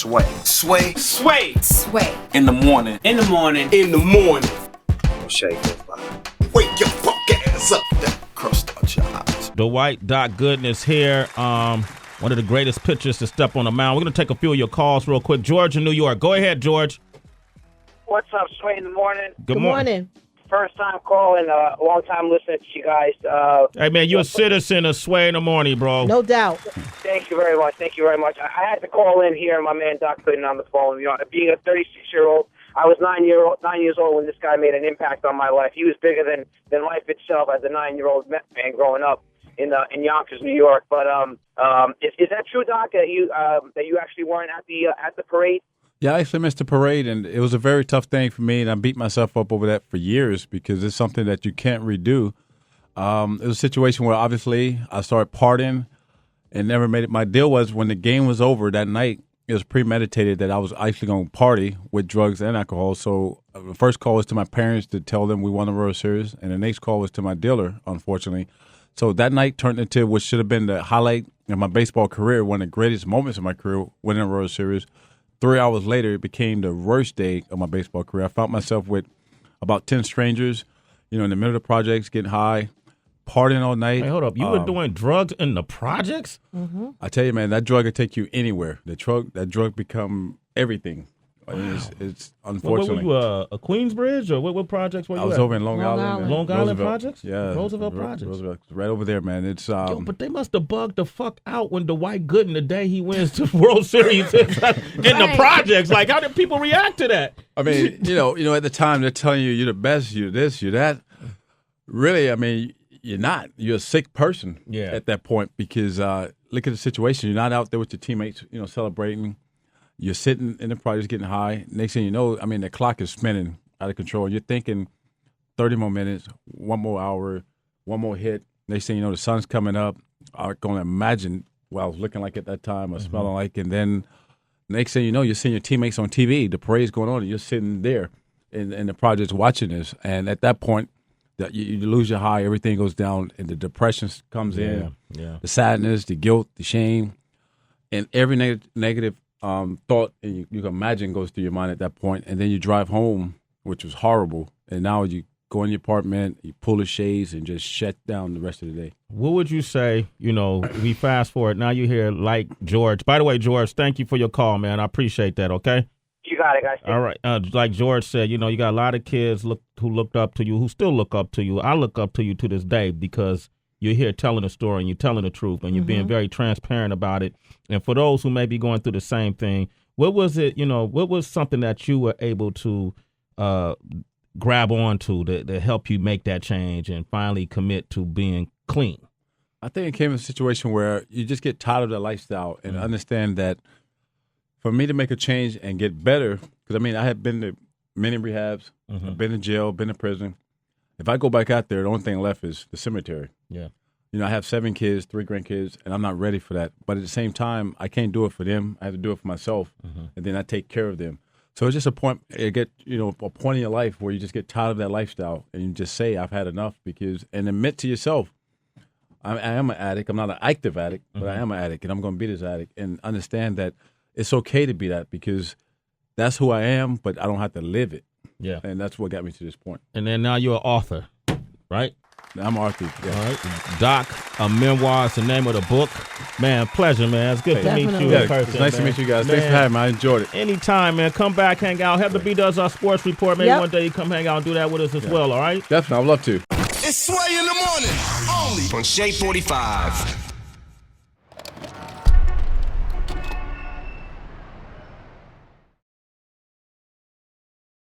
Sway. Sway. Sway. Sway. In the morning. In the morning. In the morning. Shay goes by. Wake your fuck ass up. That crust out your eyes. The white Doc Gooden is here. One of the greatest pitchers to step on the mound. We're going to take a few of your calls real quick. George in New York. Go ahead, George. What's up, Sway in the morning? Good morning. First time calling, long time listening to you guys. Hey, man, you're a citizen of Sway in the morning, bro. No doubt. Thank you very much. Thank you very much. I had to call in here, and my man Doc Gooden on the phone. You know, being a 36-year-old, I was 9 years old when this guy made an impact on my life. He was bigger than life itself as a 9-year-old man growing up in Yonkers, New York. But is that true, Doc? That you actually weren't at the parade? Yeah, I actually missed the parade, and it was a very tough thing for me, and I beat myself up over that for years because it's something that you can't redo. It was a situation where obviously I started partying and never made it. My deal was when the game was over that night, it was premeditated that I was actually going to party with drugs and alcohol. So the first call was to my parents to tell them we won the World Series, and the next call was to my dealer, unfortunately. So that night turned into what should have been the highlight of my baseball career, one of the greatest moments of my career, winning the World Series. 3 hours later, it became the worst day of my baseball career. I found myself with about 10 strangers, in the middle of the projects, getting high, partying all night. Hey, hold up. You were doing drugs in the projects? Mm-hmm. I tell you, man, that drug will take you anywhere. That drug become everything. Wow. It's unfortunately. What were you, a Queensbridge, or what projects were you I was at? over in Long Island. Long Island Roosevelt. projects? Yeah. Roosevelt projects. Roosevelt. Right over there, man. It's Yo, but they must have bugged the fuck out when the white Gooden, the day he wins the World Series in the projects. Like, how did people react to that? I mean, at the time they're telling you you're the best, you're this, you're that. Really, I mean, you're not. You're a sick person at that point because look at the situation. You're not out there with your teammates, celebrating. You're sitting in the projects getting high. Next thing you know, I mean, the clock is spinning out of control. You're thinking 30 more minutes, one more hour, one more hit. Next thing you know, the sun's coming up. I can imagine what I was looking like at that time or smelling like. And then next thing you know, you're seeing your teammates on TV. The parade's going on, and you're sitting there in the projects watching this. And at that point, you lose your high. Everything goes down, and the depression comes in, the sadness, the guilt, the shame, and every negative thought and you can imagine goes through your mind at that point, and then you drive home, which was horrible, and now you go in your apartment, you pull the shades, and just shut down the rest of the day. What would you say, we fast forward, now you hear like George. By the way, George, thank you for your call, man. I appreciate that, okay? You got it, guys. All right. Like George said, you got a lot of kids who looked up to you, who still look up to you. I look up to you to this day because you're here telling a story and you're telling the truth and you're being very transparent about it. And for those who may be going through the same thing, what was it, what was something that you were able to grab onto to help you make that change and finally commit to being clean? I think it came in a situation where you just get tired of that lifestyle and understand that for me to make a change and get better, because, I had been to many rehabs, I've been in jail, been in prison. If I go back out there, the only thing left is the cemetery. Yeah. I have 7 kids, 3 grandkids, and I'm not ready for that. But at the same time, I can't do it for them. I have to do it for myself, and then I take care of them. So it's just a point. You get, a point in your life where you just get tired of that lifestyle, and you just say, "I've had enough," and admit to yourself, I am an addict. I'm not an active addict, but I am an addict, and I'm going to be this addict, and understand that it's okay to be that because that's who I am, but I don't have to live it. Yeah, and that's what got me to this point. And then now you're an author, right? I'm Arthur. Yeah. All right. Doc, a memoir is the name of the book. Man, pleasure, man. It's good to meet you in person. It's nice to meet you guys. Thanks for having me. I enjoyed it. Anytime, man. Come back, hang out. Have the B does our sports report. Maybe one day you come hang out and do that with us as well, all right? Definitely. I'd love to. It's Sway in the morning, only on Shade 45.